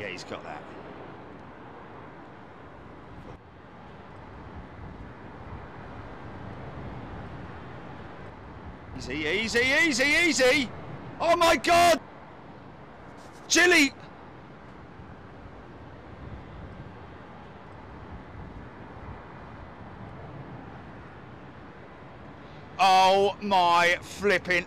Yeah, he's got that. Easy, easy, easy, easy! Oh my God! Chili! Oh my flipping